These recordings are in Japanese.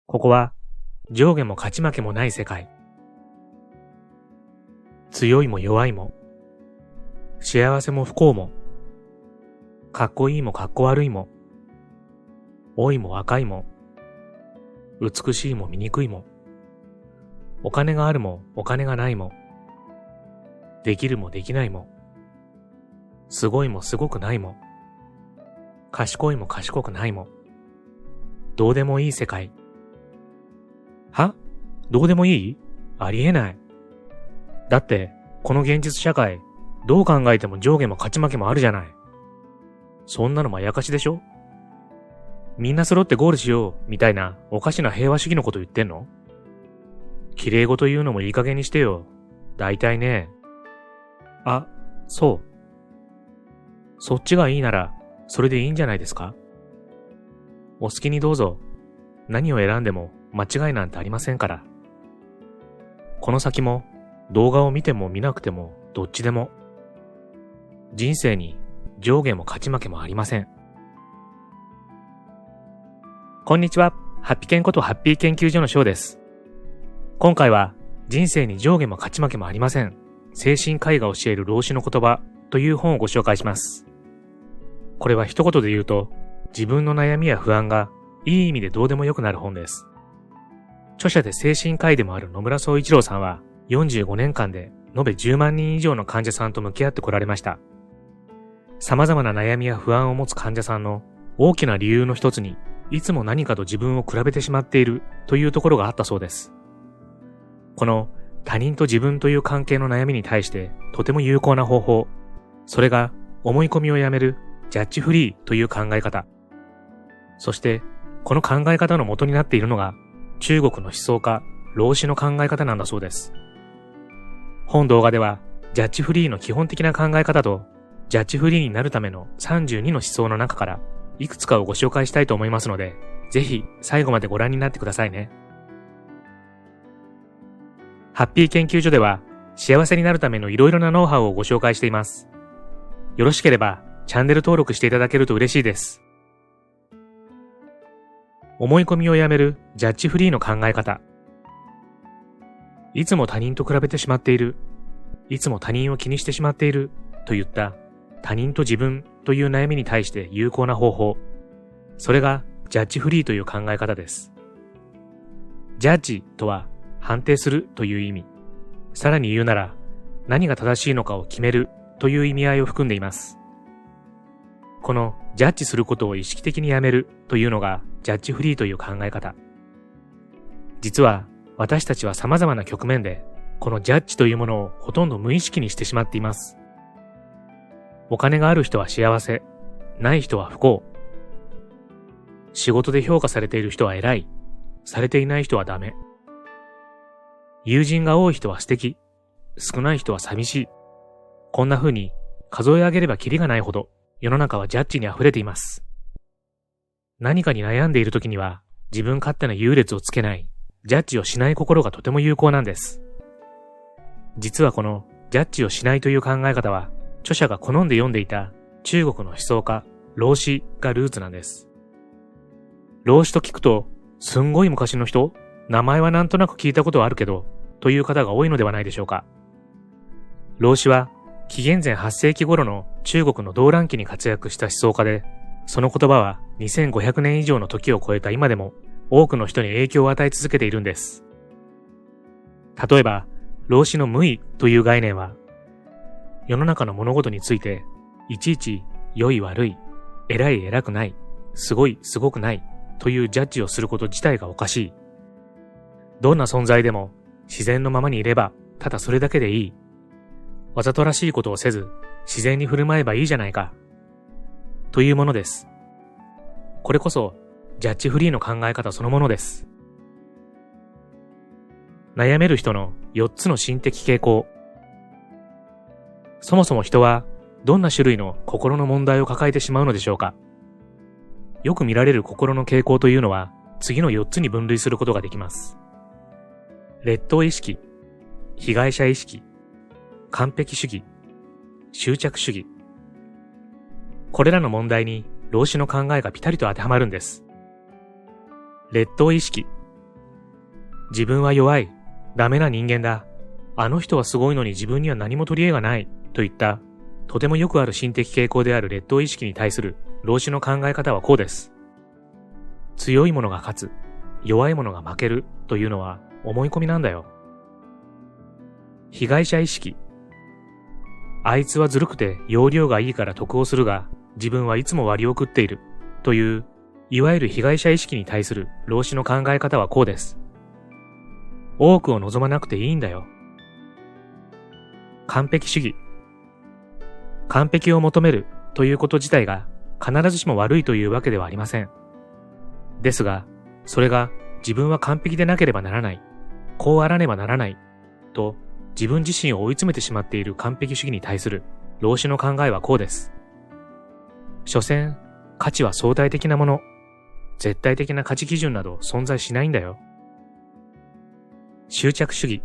ここは上下も勝ち負けもない世界。強いも弱いも、幸せも不幸も、かっこいいもかっこ悪いも、老いも若いも、美しいも醜いも、お金があるもお金がないも、できるもできないも、すごいもすごくないも、賢いも賢くないも、どうでもいい世界。は？どうでもいい？ありえない。だって、この現実社会、どう考えても上下も勝ち負けもあるじゃない。そんなのまやかしでしょ？みんな揃ってゴールしよう、みたいなおかしな平和主義のこと言ってんの？綺麗事言うのもいい加減にしてよ。大体ね。あ、そう。そっちがいいなら、それでいいんじゃないですか？お好きにどうぞ。何を選んでも間違いなんてありませんから。この先も動画を見ても見なくてもどっちでも。人生に上下も勝ち負けもありません。こんにちは。ハッピケンことハッピー研究所のショウです。今回は人生に上下も勝ち負けもありません。精神科医が教える老子の言葉という本をご紹介します。これは一言で言うと、自分の悩みや不安がいい意味でどうでもよくなる本です。著者で精神科医でもある野村総一郎さんは45年間で延べ10万人以上の患者さんと向き合ってこられました。様々な悩みや不安を持つ患者さんの大きな理由の一つに、いつも何かと自分を比べてしまっているというところがあったそうです。この他人と自分という関係の悩みに対してとても有効な方法、それが思い込みをやめるジャッジフリーという考え方。そしてこの考え方の元になっているのが中国の思想家、老子の考え方なんだそうです。本動画ではジャッジフリーの基本的な考え方とジャッジフリーになるための32の思想の中からいくつかをご紹介したいと思いますので、ぜひ最後までご覧になってくださいね。ハッピー研究所では幸せになるためのいろいろなノウハウをご紹介しています。よろしければチャンネル登録していただけると嬉しいです。思い込みをやめるジャッジフリーの考え方。いつも他人と比べてしまっている。いつも他人を気にしてしまっているといった他人と自分という悩みに対して有効な方法。それがジャッジフリーという考え方です。ジャッジとは判定するという意味。さらに言うなら何が正しいのかを決めるという意味合いを含んでいます。このジャッジすることを意識的にやめるというのがジャッジフリーという考え方。実は私たちは様々な局面でこのジャッジというものをほとんど無意識にしてしまっています。お金がある人は幸せ、ない人は不幸。仕事で評価されている人は偉い、されていない人はダメ。友人が多い人は素敵、少ない人は寂しい。こんな風に数え上げればキリがないほど世の中はジャッジに溢れています。何かに悩んでいる時には自分勝手な優劣をつけない、ジャッジをしない心がとても有効なんです。実はこのジャッジをしないという考え方は著者が好んで読んでいた中国の思想家、老子がルーツなんです。老子と聞くと、すんごい昔の人？名前はなんとなく聞いたことはあるけど、という方が多いのではないでしょうか。老子は紀元前8世紀頃の中国の動乱期に活躍した思想家で、その言葉は2500年以上の時を超えた今でも多くの人に影響を与え続けているんです。例えば、老子の無為という概念は、世の中の物事について、いちいち良い悪い、偉い偉くない、すごいすごくないというジャッジをすること自体がおかしい。どんな存在でも自然のままにいればただそれだけでいい。わざとらしいことをせず自然に振る舞えばいいじゃないか。というものです。これこそジャッジフリーの考え方そのものです。悩める人の4つの心的傾向。そもそも人はどんな種類の心の問題を抱えてしまうのでしょうか。よく見られる心の傾向というのは次の4つに分類することができます。劣等意識、被害者意識、完璧主義、執着主義。これらの問題に老子の考えがピタリと当てはまるんです。劣等意識自分は弱い、ダメな人間だ、あの人はすごいのに自分には何も取り柄がない、といった、とてもよくある心的傾向である劣等意識に対する老子の考え方はこうです。強い者が勝つ、弱い者が負けるというのは思い込みなんだよ。被害者意識。あいつはずるくて要領がいいから得をするが、自分はいつも割を食っているという、いわゆる被害者意識に対する老子の考え方はこうです。多くを望まなくていいんだよ。完璧主義。完璧を求めるということ自体が必ずしも悪いというわけではありません。ですが、それが自分は完璧でなければならない、こうあらねばならない、と自分自身を追い詰めてしまっている完璧主義に対する老子の考えはこうです。所詮、価値は相対的なもの、絶対的な価値基準など存在しないんだよ。執着主義。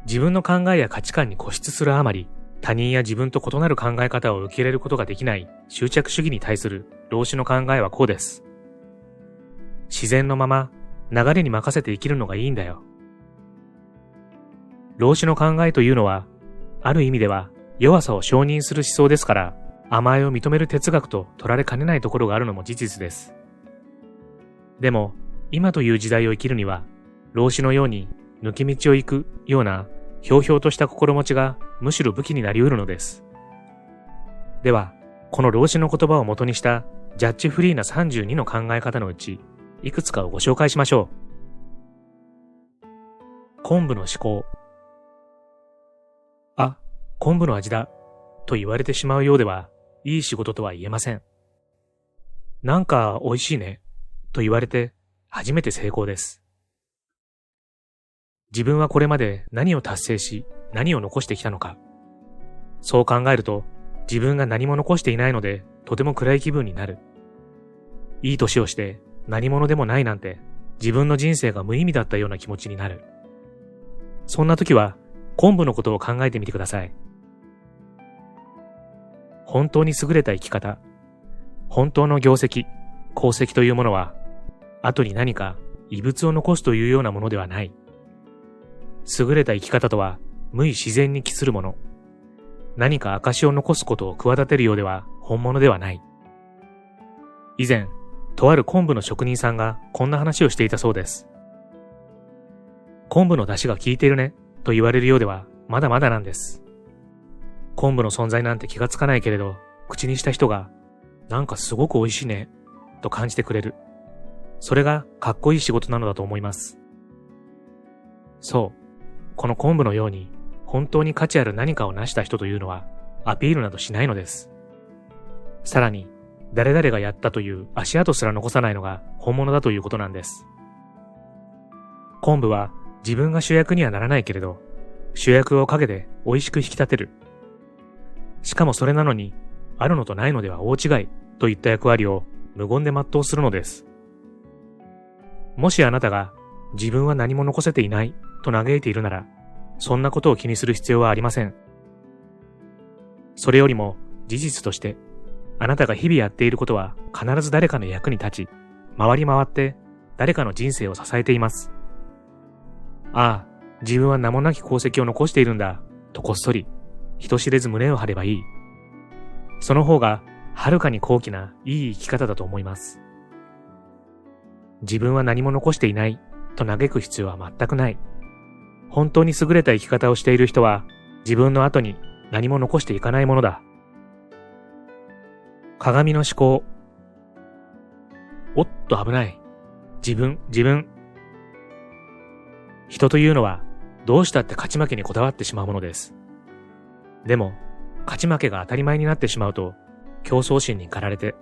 自分の考えや価値観に固執するあまり、他人や自分と異なる考え方を受け入れることができない執着主義に対する老子の考えはこうです。自然のまま流れに任せて生きるのがいいんだよ。老子の考えというのは、ある意味では弱さを承認する思想ですから、甘えを認める哲学と取られかねないところがあるのも事実です。でも、今という時代を生きるには、老子のように抜き道を行くようなひょうひょうとした心持ちがむしろ武器になり得るのです。では、この老子の言葉を元にしたジャッジフリーな32の考え方のうち、いくつかをご紹介しましょう。昆布の思考。あ、昆布の味だ、と言われてしまうようでは、いい仕事とは言えません。なんか美味しいね、と言われて初めて成功です。自分はこれまで何を達成し、何を残してきたのか。そう考えると、自分が何も残していないので、とても暗い気分になる。いい年をして何者でもないなんて、自分の人生が無意味だったような気持ちになる。そんな時は、昆布のことを考えてみてください。本当に優れた生き方、本当の業績、功績というものは、後に何か遺物を残すというようなものではない。優れた生き方とは無意自然に帰するもの。何か証を残すことを企てるようでは本物ではない。以前、とある昆布の職人さんがこんな話をしていたそうです。昆布の出汁が効いているねと言われるようではまだまだなんです。昆布の存在なんて気がつかないけれど、口にした人がなんかすごく美味しいねと感じてくれる。それがかっこいい仕事なのだと思います。そう。この昆布のように本当に価値ある何かを成した人というのはアピールなどしないのです。さらに誰々がやったという足跡すら残さないのが本物だということなんです。昆布は自分が主役にはならないけれど、主役を陰で美味しく引き立てる。しかもそれなのにあるのとないのでは大違いといった役割を無言で全うするのです。もしあなたが自分は何も残せていないと嘆いているなら、そんなことを気にする必要はありません。それよりも事実として、あなたが日々やっていることは必ず誰かの役に立ち、回り回って誰かの人生を支えています。ああ、自分は名もなき功績を残しているんだ、とこっそり、人知れず胸を張ればいい。その方が、はるかに高貴ないい生き方だと思います。自分は何も残していない、と嘆く必要は全くない。本当に優れた生き方をしている人は、自分の後に何も残していかないものだ。鏡の思考。おっと危ない。自分。人というのは、どうしたって勝ち負けにこだわってしまうものです。でも、勝ち負けが当たり前になってしまうと、競争心に駆られて、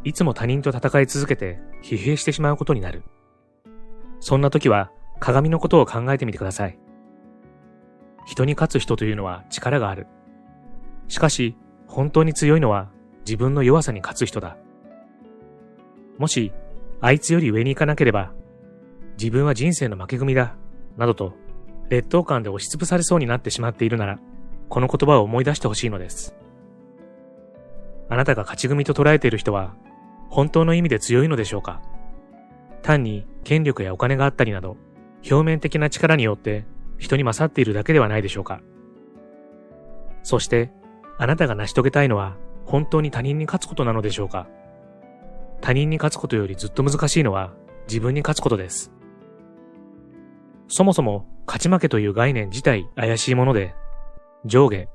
いつも他人と戦い続けて疲弊してしまうことになる。そんな時は鏡のことを考えてみてください。人に勝つ人というのは力がある。しかし、本当に強いのは自分の弱さに勝つ人だ。もし、あいつより上に行かなければ、自分は人生の負け組だ、などと劣等感で押しつぶされそうになってしまっているなら、この言葉を思い出してほしいのです。あなたが勝ち組と捉えている人は、本当の意味で強いのでしょうか？単に権力やお金があったりなど、表面的な力によって人に勝っているだけではないでしょうか。そして、あなたが成し遂げたいのは本当に他人に勝つことなのでしょうか。他人に勝つことよりずっと難しいのは自分に勝つことです。そもそも勝ち負けという概念自体怪しいもので、上下、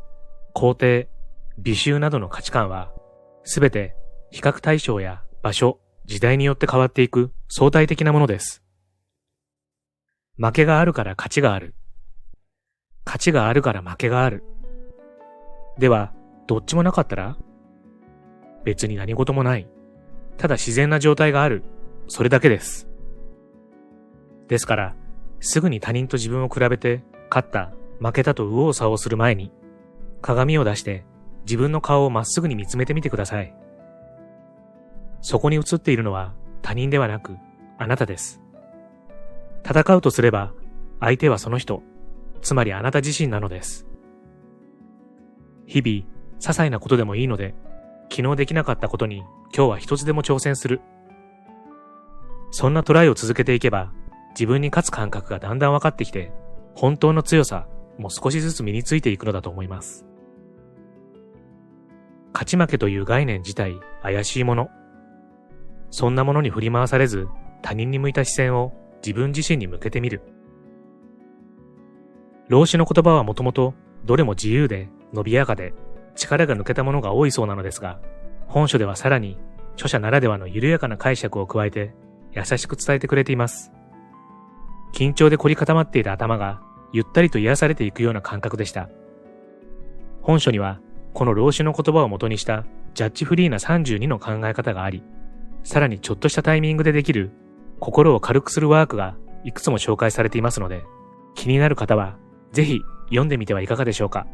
肯定、美醜などの価値観はすべて比較対象や場所、時代によって変わっていく相対的なものです。負けがあるから勝ちがある。勝ちがあるから負けがある。では、どっちもなかったら？別に何事もない。ただ自然な状態がある。それだけです。ですから、すぐに他人と自分を比べて、勝った、負けたと右往左往する前に、鏡を出して自分の顔をまっすぐに見つめてみてください。そこに映っているのは他人ではなく、あなたです。戦うとすれば、相手はその人、つまりあなた自身なのです。日々、些細なことでもいいので、昨日できなかったことに今日は一つでも挑戦する。そんなトライを続けていけば、自分に勝つ感覚がだんだん分かってきて、本当の強さも少しずつ身についていくのだと思います。勝ち負けという概念自体怪しいもの。そんなものに振り回されず、他人に向いた視線を自分自身に向けてみる。老子の言葉はもともとどれも自由で伸びやかで力が抜けたものが多いそうなのですが、本書ではさらに著者ならではの緩やかな解釈を加えて優しく伝えてくれています。緊張で凝り固まっていた頭がゆったりと癒されていくような感覚でした。本書にはこの老子の言葉を元にしたジャッジフリーな32の考え方があり、さらにちょっとしたタイミングでできる心を軽くするワークがいくつも紹介されていますので、気になる方はぜひ読んでみてはいかがでしょうか。